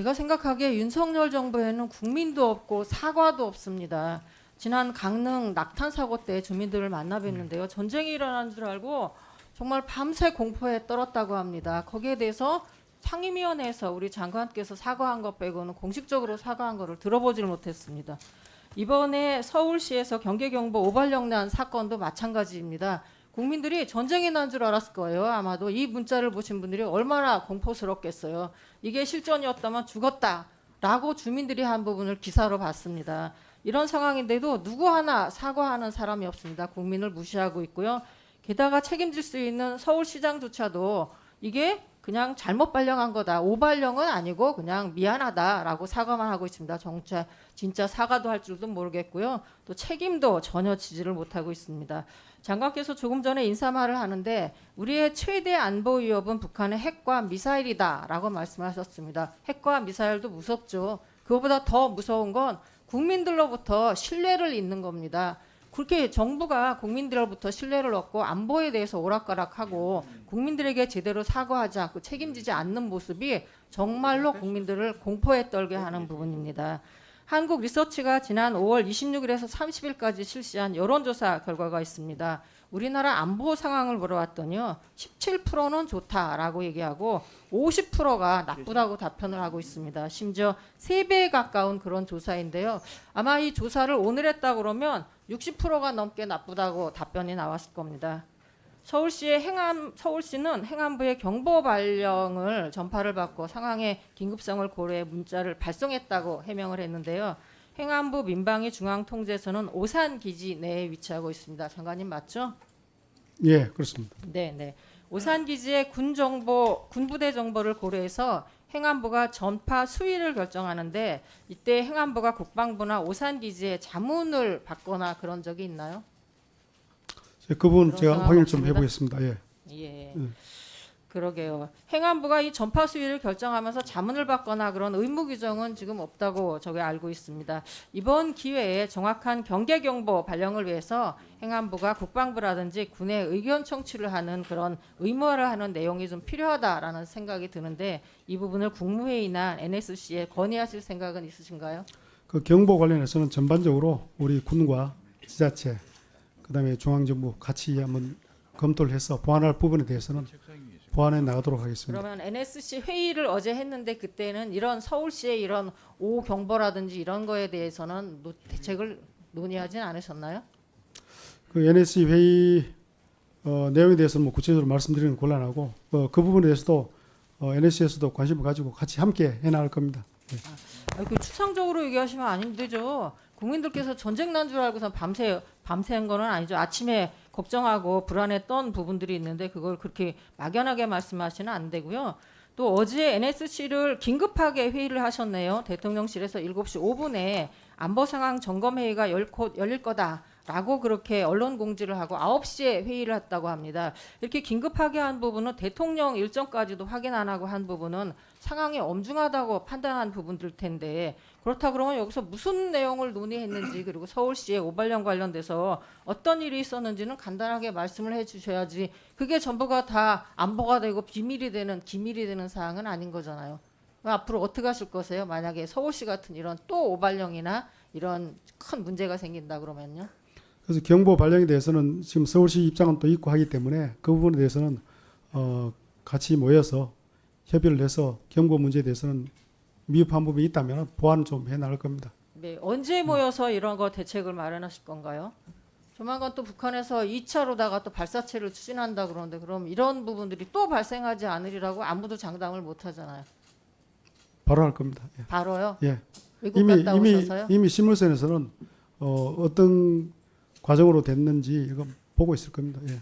제가 생각하기에 윤석열 정부에는 국민도 없고 사과도 없습니다. 지난 강릉 낙탄 사고 때 주민들을 만나 뵀는데요. 전쟁이 일어난 줄 알고 정말 밤새 공포에 떨었다고 합니다. 거기에 대해서 상임위원회에서 우리 장관께서 사과한 것 빼고는 공식적으로 사과한 것을 들어보질 못했습니다. 이번에 서울시에서 경계경보 오발령 난 사건도 마찬가지입니다. 국민들이 전쟁이 난 줄 알았을 거예요. 아마도 이 문자를 보신 분들이 얼마나 공포스럽겠어요. 이게 실전이었다면 죽었다라고 주민들이 한 부분을 기사로 봤습니다. 이런 상황인데도 누구 하나 사과하는 사람이 없습니다. 국민을 무시하고 있고요. 게다가 책임질 수 있는 서울시장조차도 이게 그냥 잘못 발령한 거다. 오발령은 아니고 그냥 미안하다라고 사과만 하고 있습니다. 진짜 사과도 할 줄도 모르겠고요. 또 책임도 전혀 지지를 못하고 있습니다. 장관께서 조금 전에 인사말을 하는데 우리의 최대 안보 위협은 북한의 핵과 미사일이다라고 말씀하셨습니다. 핵과 미사일도 무섭죠. 그거보다 더 무서운 건 국민들로부터 신뢰를 잃는 겁니다. 그렇게 정부가 국민들로부터 신뢰를 얻고 안보에 대해서 오락가락하고 국민들에게 제대로 사과하지 않고 책임지지 않는 모습이 정말로 국민들을 공포에 떨게 하는 부분입니다. 한국 리서치가 지난 5월 26일에서 30일까지 실시한 여론조사 결과가 있습니다. 우리나라 안보 상황을 물어봤더니요. 17%는 좋다라고 얘기하고 50%가 나쁘다고 답변을 하고 있습니다. 심지어 3배에 가까운 그런 조사인데요. 아마 이 조사를 오늘 했다 그러면 60%가 넘게 나쁘다고 답변이 나왔을 겁니다. 서울시는 행안부의 경보 발령을 전파를 받고 상황의 긴급성을 고려해 문자를 발송했다고 해명을 했는데요. 행안부 민방위 중앙통제소는 오산 기지 내에 위치하고 있습니다. 장관님 맞죠? 예, 그렇습니다. 네. 오산 기지의 군부대 정보를 고려해서 행안부가 전파 수위를 결정하는데 이때 행안부가 국방부나 오산 기지에 자문을 받거나 그런 적이 있나요? 그 부분 그런 제가 상황 확인을 좀 없습니다. 해보겠습니다. 예. 예. 그러게요. 행안부가 이 전파 수위를 결정하면서 자문을 받거나 그런 의무 규정은 지금 없다고 저게 알고 있습니다. 이번 기회에 정확한 경계 경보 발령을 위해서 행안부가 국방부라든지 군의 의견 청취를 하는 그런 의무화를 하는 내용이 좀 필요하다라는 생각이 드는데 이 부분을 국무회의나 NSC에 건의하실 생각은 있으신가요? 그 경보 관련해서는 전반적으로 우리 군과 지자체, 그다음에 중앙정부 같이 한번 검토를 해서 보완할 부분에 대해서는 보완해 나가도록 하겠습니다. 그러면 NSC 회의를 어제 했는데 그때는 이런 서울시의 이런 오경보라든지 이런 거에 대해서는 대책을 논의하진 않으셨나요? 그 NSC 회의 내용에 대해서는 뭐 구체적으로 말씀드리는 곤란하고 그 부분에 대해서도 NSC에서도 관심을 가지고 같이 함께 해나갈 겁니다. 예. 그 추상적으로 얘기하시면 안 힘들죠. 국민들께서 전쟁 난 줄 알고서 밤새는 거는 아니죠. 아침에 걱정하고 불안했던 부분들이 있는데 그걸 그렇게 막연하게 말씀하시면 안 되고요. 또 어제 NSC를 긴급하게 회의를 하셨네요. 대통령실에서 7시 5분에 안보 상황 점검 회의가 열릴 거다라고 그렇게 언론 공지를 하고 9시에 회의를 했다고 합니다. 이렇게 긴급하게 한 부분은 대통령 일정까지도 확인 안 하고 한 부분은 상황이 엄중하다고 판단한 부분들 텐데 그렇다 그러면 여기서 무슨 내용을 논의했는지 그리고 서울시의 오발령 관련돼서 어떤 일이 있었는지는 간단하게 말씀을 해주셔야지 그게 전부가 다 안보가 되고 기밀이 되는 사항은 아닌 거잖아요. 앞으로 어떻게 하실 거세요? 만약에 서울시 같은 이런 또 오발령이나 이런 큰 문제가 생긴다 그러면요. 그래서 경보 발령에 대해서는 지금 서울시 입장은 또 있고 하기 때문에 그 부분에 대해서는 같이 모여서 협의를 해서 경보 문제에 대해서는 미흡한 부분이 있다면 보완 좀 해나갈 겁니다. 네, 언제 모여서 이런 거 대책을 마련하실 건가요? 조만간 또 북한에서 2차로다가 또 발사체를 추진한다 그러는데 그럼 이런 부분들이 또 발생하지 않으리라고 아무도 장담을 못 하잖아요. 바로 할 겁니다. 예. 바로요? 예. 외국 갔다 오셔서요? 이미 실무선에서는 어떤 과정으로 됐는지 이거 보고 있을 겁니다. 예.